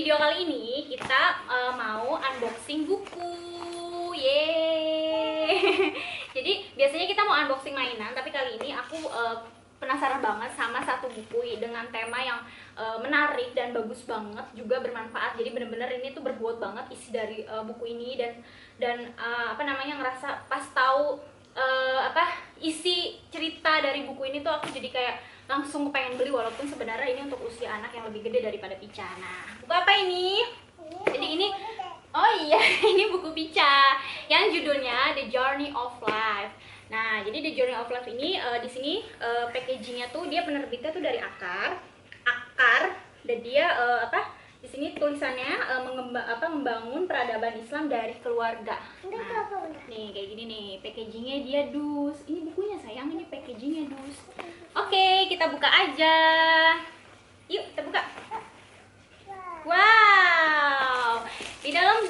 video kali ini kita mau unboxing buku. Yeay. Jadi biasanya kita mau unboxing mainan, tapi kali ini aku penasaran banget sama satu buku dengan tema yang menarik dan bagus banget, juga bermanfaat. Jadi bener-bener ini tuh berbobot banget isi dari buku ini, dan apa namanya, ngerasa pas tahu isi cerita dari buku ini tuh aku jadi kayak langsung pengen beli, walaupun sebenarnya ini untuk usia anak yang lebih gede daripada Pica. Nah, buku apa ini? Jadi ini, oh iya, ini buku Pica yang judulnya The Journey of Life. Nah, jadi The Journey of Life ini di sini packagingnya tuh dia penerbitnya tuh dari Akar, dan dia di sini tulisannya membangun peradaban Islam dari keluarga. Nah, nih kayak gini nih packagingnya dia, dus. Ini bukunya sayang, ini packagingnya, dus. Oke, kita buka aja. Yuk kita buka. Wow, di dalam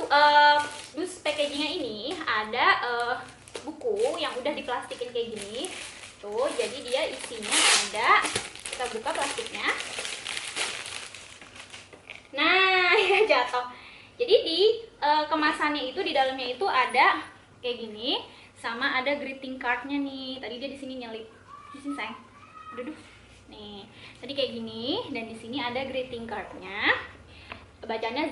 dus packagingnya ini ada buku yang udah diplastikin kayak gini. Tuh, jadi dia isinya ada. Kita buka plastiknya. Nah, ya jatuh. Jadi di kemasannya itu, di dalamnya itu ada kayak gini, sama ada greeting cardnya nih. Tadi dia di sini nyelip. Di sini sayang. Aduh. Nih, tadi kayak gini, dan di sini ada greeting cardnya. Bacanya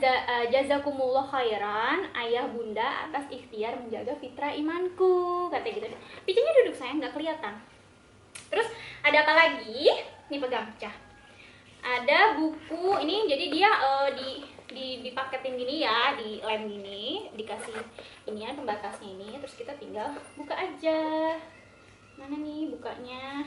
jazakumullah khairan ayah bunda atas ikhtiar menjaga fitrah imanku, katanya gitu. Picanya duduk sayang, nggak kelihatan. Terus ada apa lagi? Nih pegang Pica. Ada buku ini, jadi dia dipaketin gini ya, di lem gini, dikasih ini ya pembatasnya ini, terus kita tinggal buka aja. Mana nih bukanya?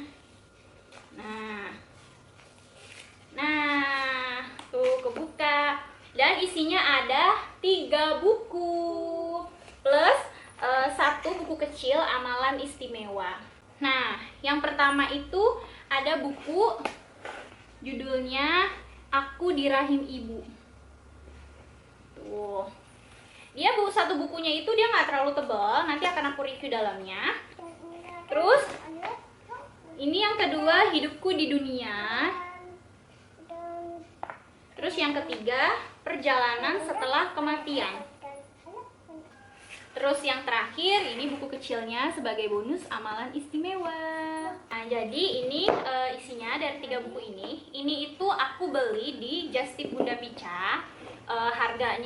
Nah, tuh kebuka, dan isinya ada 3 buku plus 1 buku kecil amalan istimewa. Nah, yang pertama itu ada buku judulnya Aku di Rahim Ibu. Tuh, dia satu bukunya itu dia nggak terlalu tebal, nanti akan aku review dalamnya. Terus ini yang kedua, Hidupku di Dunia. Terus yang ketiga, Perjalanan Setelah Kematian. Terus yang terakhir, ini buku kecilnya sebagai bonus amalan istimewa. Nah, jadi ini isinya dari 3 buku ini. Ini itu aku beli di Just Tip Bunda Pica. Harga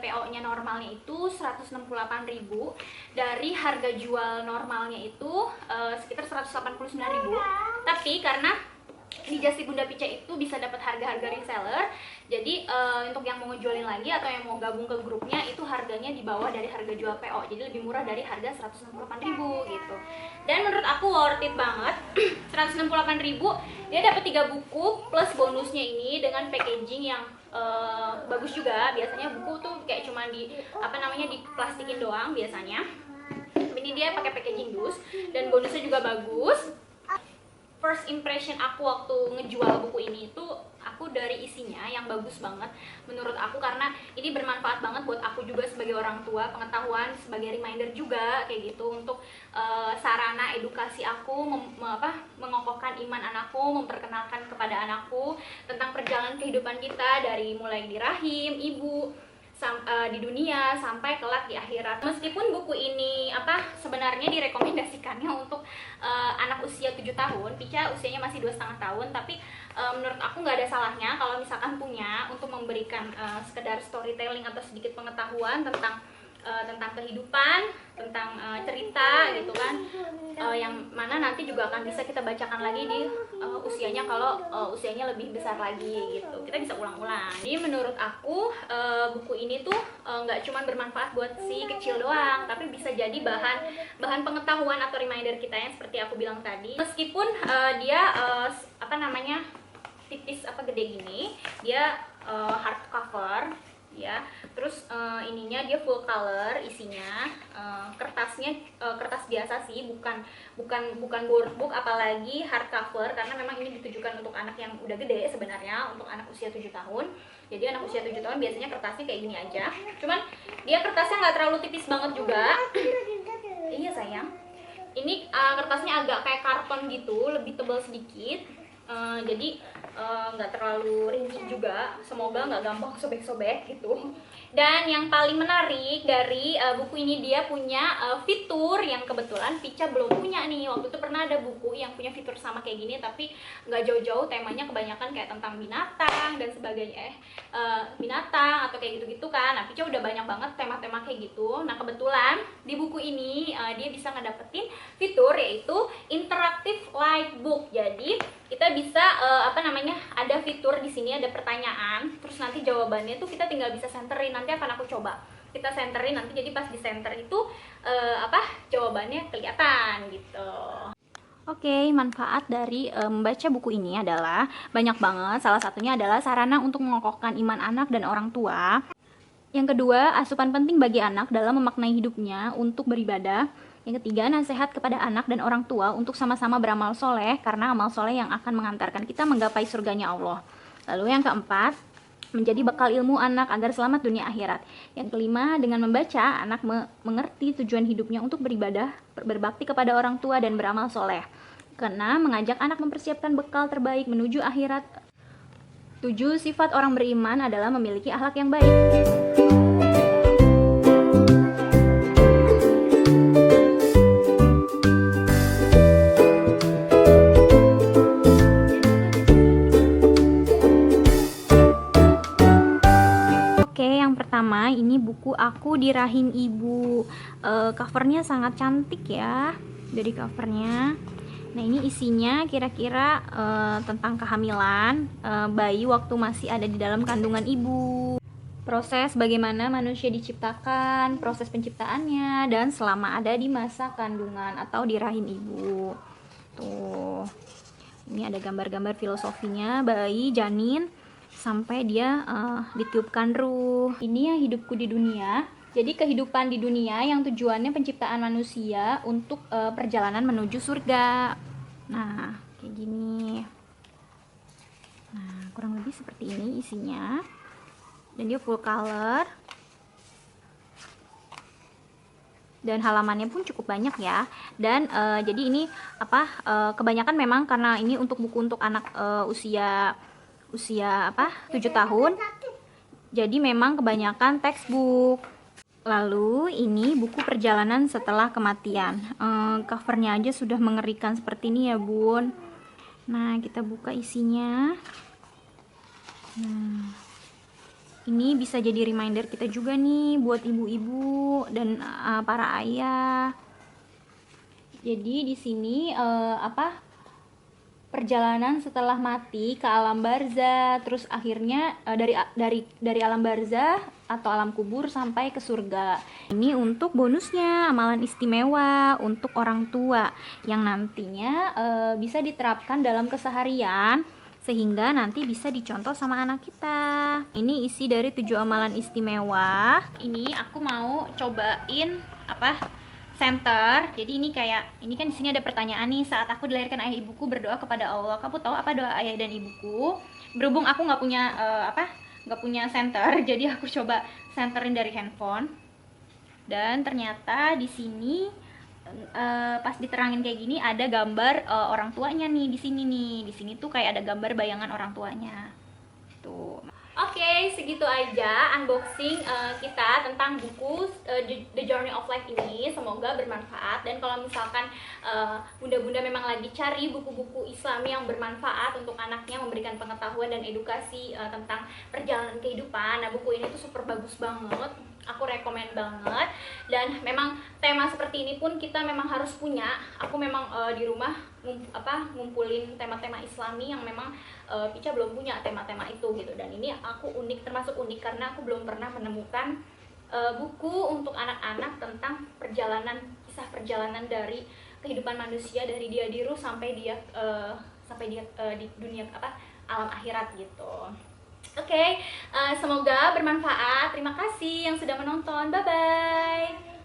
PO-nya normalnya itu 168.000. Dari harga jual normalnya itu sekitar 189.000. Tapi karena di Just Tip Bunda Pica itu bisa dapat harga-harga reseller, jadi untuk yang mau ngejualin lagi atau yang mau gabung ke grupnya itu harganya di bawah dari harga jual PO, jadi lebih murah dari harga 168.000 gitu. Dan menurut aku worth it banget. 168.000 dia dapat 3 buku plus bonusnya ini dengan packaging yang bagus juga. Biasanya buku tuh kayak cuma diplastikin doang biasanya. Ini dia pakai packaging dus, dan bonusnya juga bagus. First impression aku waktu ngejual buku ini itu aku dari isinya yang bagus banget menurut aku, karena ini bermanfaat banget buat aku juga sebagai orang tua, pengetahuan, sebagai reminder juga kayak gitu, untuk sarana edukasi aku, mengokohkan iman anakku, memperkenalkan kepada anakku tentang perjalanan kehidupan kita dari mulai di rahim ibu di dunia sampai kelak di akhirat. Meskipun buku ini sebenarnya direkomendasikannya untuk anak usia 7 tahun, Pica usianya masih 2,5 tahun, tapi menurut aku nggak ada salahnya kalau misalkan punya, untuk memberikan sekedar storytelling atau sedikit pengetahuan tentang kehidupan, tentang cerita gitu kan, yang mana nanti juga akan bisa kita bacakan lagi di usianya, kalau usianya lebih besar lagi gitu, kita bisa ulang-ulang. Jadi menurut aku buku ini tuh nggak cuma bermanfaat buat si kecil doang, tapi bisa jadi bahan pengetahuan atau reminder kita yang seperti aku bilang tadi. Meskipun dia tipis gede gini, dia hardcover ya. Terus ininya dia full color isinya, kertasnya kertas biasa sih, bukan boardbook, apalagi hardcover, karena memang ini ditujukan untuk anak yang udah gede sebenarnya, untuk anak usia 7 tahun. Jadi anak usia 7 tahun biasanya kertasnya kayak gini aja, cuman dia kertasnya nggak terlalu tipis banget juga. Iya sayang, ini kertasnya agak kayak karton gitu, lebih tebal sedikit. Jadi nggak terlalu rinci juga, semoga nggak gampang sobek-sobek gitu. Dan yang paling menarik dari buku ini, dia punya fitur yang kebetulan Pica belum punya nih. Waktu itu pernah ada buku yang punya fitur sama kayak gini, tapi nggak jauh-jauh, temanya kebanyakan kayak tentang binatang dan sebagainya, binatang atau kayak gitu-gitu kan. Nah, Pica udah banyak banget tema-tema kayak gitu. Nah, kebetulan di buku ini dia bisa ngedapetin fitur yaitu interactive light book. Jadi kita bisa ada fitur di sini, ada pertanyaan, terus nanti jawabannya tuh kita tinggal bisa senterin. Nanti akan aku coba kita senterin nanti, jadi pas di center itu jawabannya kelihatan gitu. Oke, manfaat dari membaca buku ini adalah banyak banget. Salah satunya adalah sarana untuk mengokohkan iman anak dan orang tua. Yang kedua, asupan penting bagi anak dalam memaknai hidupnya untuk beribadah. Yang ketiga, nasihat kepada anak dan orang tua untuk sama-sama beramal soleh, karena amal soleh yang akan mengantarkan kita menggapai surganya Allah. Lalu yang keempat, menjadi bekal ilmu anak agar selamat dunia akhirat. Yang kelima, dengan membaca, anak mengerti tujuan hidupnya untuk beribadah, berbakti kepada orang tua, dan beramal soleh. Karena mengajak anak mempersiapkan bekal terbaik menuju akhirat. 7. Sifat orang beriman adalah memiliki akhlak yang baik. Pertama, ini buku Aku di Rahim Ibu. Covernya sangat cantik ya, dari covernya. Nah, ini isinya kira-kira tentang kehamilan bayi waktu masih ada di dalam kandungan ibu, proses bagaimana manusia diciptakan, proses penciptaannya, dan selama ada di masa kandungan atau di rahim ibu. Tuh, ini ada gambar-gambar filosofinya bayi, janin, sampai dia ditiupkan ruh. Ini yang hidupku di dunia. Jadi kehidupan di dunia yang tujuannya penciptaan manusia untuk perjalanan menuju surga. Nah, kayak gini. Nah, kurang lebih seperti ini isinya. Dan dia full color. Dan halamannya pun cukup banyak ya. Dan jadi ini kebanyakan memang karena ini untuk buku untuk anak usia 7 tahun. Jadi memang kebanyakan textbook. Lalu ini buku perjalanan setelah kematian. Covernya aja sudah mengerikan seperti ini ya bun. Nah, kita buka isinya. Nah, ini bisa jadi reminder kita juga nih buat ibu-ibu dan para ayah. Jadi di sini perjalanan setelah mati ke alam barzah, terus akhirnya dari alam barzah atau alam kubur sampai ke surga. Ini untuk bonusnya, amalan istimewa untuk orang tua yang nantinya bisa diterapkan dalam keseharian sehingga nanti bisa dicontoh sama anak kita. Ini isi dari 7 amalan istimewa. Ini aku mau cobain center. Jadi ini kan di sini ada pertanyaan nih, saat aku dilahirkan ayah ibuku berdoa kepada Allah, kamu tahu apa doa ayah dan ibuku? Berhubung aku nggak punya center, jadi aku coba centerin dari handphone. Dan ternyata di sini pas diterangin kayak gini ada gambar orang tuanya nih di sini nih. Di sini tuh kayak ada gambar bayangan orang tuanya. Tuh. Oke, segitu aja unboxing kita tentang buku The Journey of Life ini. Semoga bermanfaat. Dan kalau misalkan bunda-bunda memang lagi cari buku-buku Islami yang bermanfaat untuk anaknya, memberikan pengetahuan dan edukasi tentang perjalanan kehidupan, nah buku ini tuh super bagus banget. Aku rekomen banget. Dan memang tema seperti ini pun kita memang harus punya. Aku memang di rumah ngumpulin tema-tema Islami yang memang Pica belum punya tema-tema itu gitu. Dan ini aku termasuk unik karena aku belum pernah menemukan buku untuk anak-anak tentang kisah perjalanan dari kehidupan manusia, dari dia di ruh sampai dia di dunia alam akhirat gitu. Oke, semoga bermanfaat. Terima kasih yang sudah menonton. Bye bye.